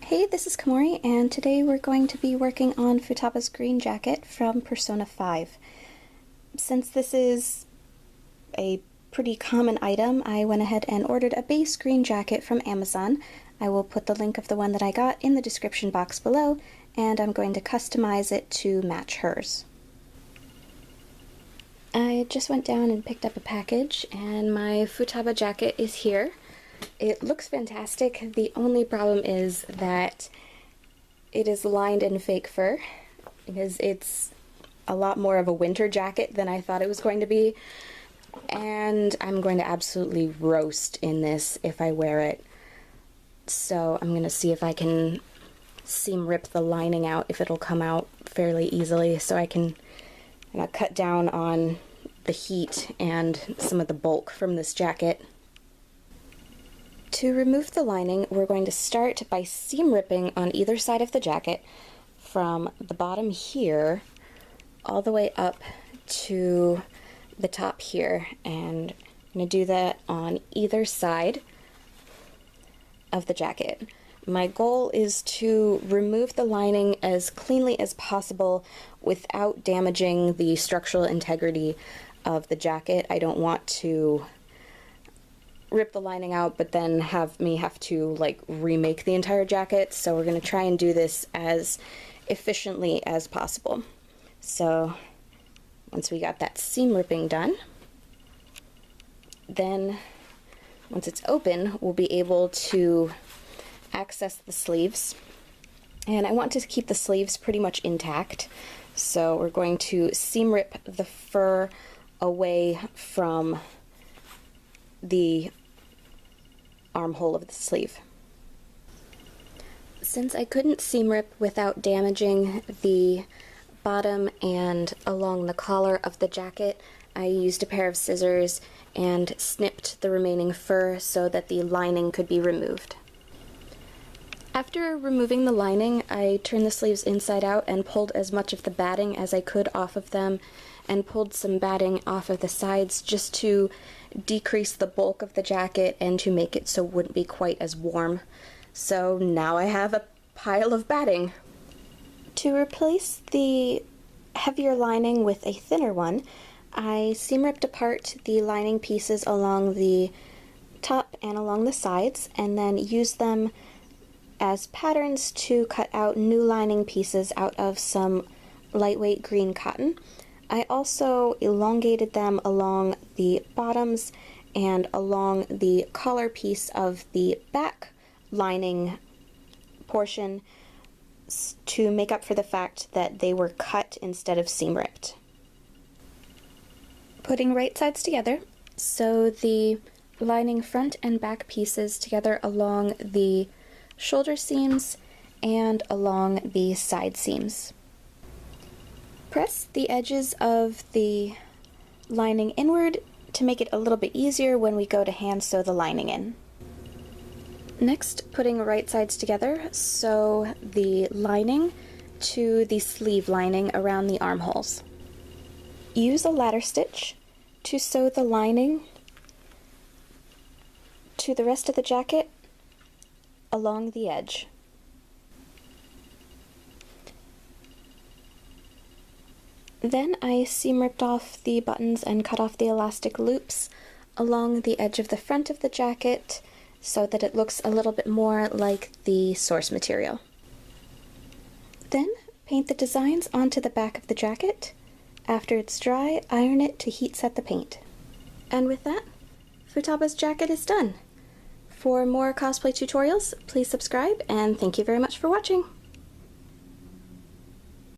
Hey, this is Kamori, and today we're going to be working on Futaba's green jacket from Persona 5. Since this is a pretty common item, I went ahead and ordered a base green jacket from Amazon. I will put the link of the one that I got in the description box below, and I'm going to customize it to match hers. I just went down and picked up a package, and my Futaba jacket is here. It looks fantastic. The only problem is that it is lined in fake fur, because it's a lot more of a winter jacket than I thought it was going to be, and I'm going to absolutely roast in this if I wear it. So I'm going to see if I can seam rip the lining out, if it'll come out fairly easily, so I can cut down on the heat and some of the bulk from this jacket. To remove the lining, we're going to start by seam ripping on either side of the jacket from the bottom here all the way up to the top here, and I'm going to do that on either side of the jacket. My goal is to remove the lining as cleanly as possible without damaging the structural integrity of the jacket. I don't want to rip the lining out but then have to remake the entire jacket, so we're going to try and do this as efficiently as possible. So once we got that seam ripping done, then once it's open, we'll be able to access the sleeves, and I want to keep the sleeves pretty much intact, so we're going to seam rip the fur away from the armhole of the sleeve. Since I couldn't seam rip without damaging the bottom and along the collar of the jacket, I used a pair of scissors and snipped the remaining fur so that the lining could be removed. After removing the lining, I turned the sleeves inside out and pulled as much of the batting as I could off of them, and pulled some batting off of the sides just to decrease the bulk of the jacket and to make it so it wouldn't be quite as warm. So now I have a pile of batting. To replace the heavier lining with a thinner one, I seam ripped apart the lining pieces along the top and along the sides, and then used them as patterns to cut out new lining pieces out of some lightweight green cotton. I also elongated them along the bottoms and along the collar piece of the back lining portion to make up for the fact that they were cut instead of seam ripped. Putting right sides together, sew the lining front and back pieces together along the shoulder seams and along the side seams. Press the edges of the lining inward to make it a little bit easier when we go to hand sew the lining in. Next, putting right sides together, sew the lining to the sleeve lining around the armholes. Use a ladder stitch to sew the lining to the rest of the jacket along the edge. Then I seam ripped off the buttons and cut off the elastic loops along the edge of the front of the jacket so that it looks a little bit more like the source material. Then paint the designs onto the back of the jacket. After it's dry, iron it to heat set the paint. And with that, Futaba's jacket is done. For more cosplay tutorials, please subscribe, and thank you very much for watching!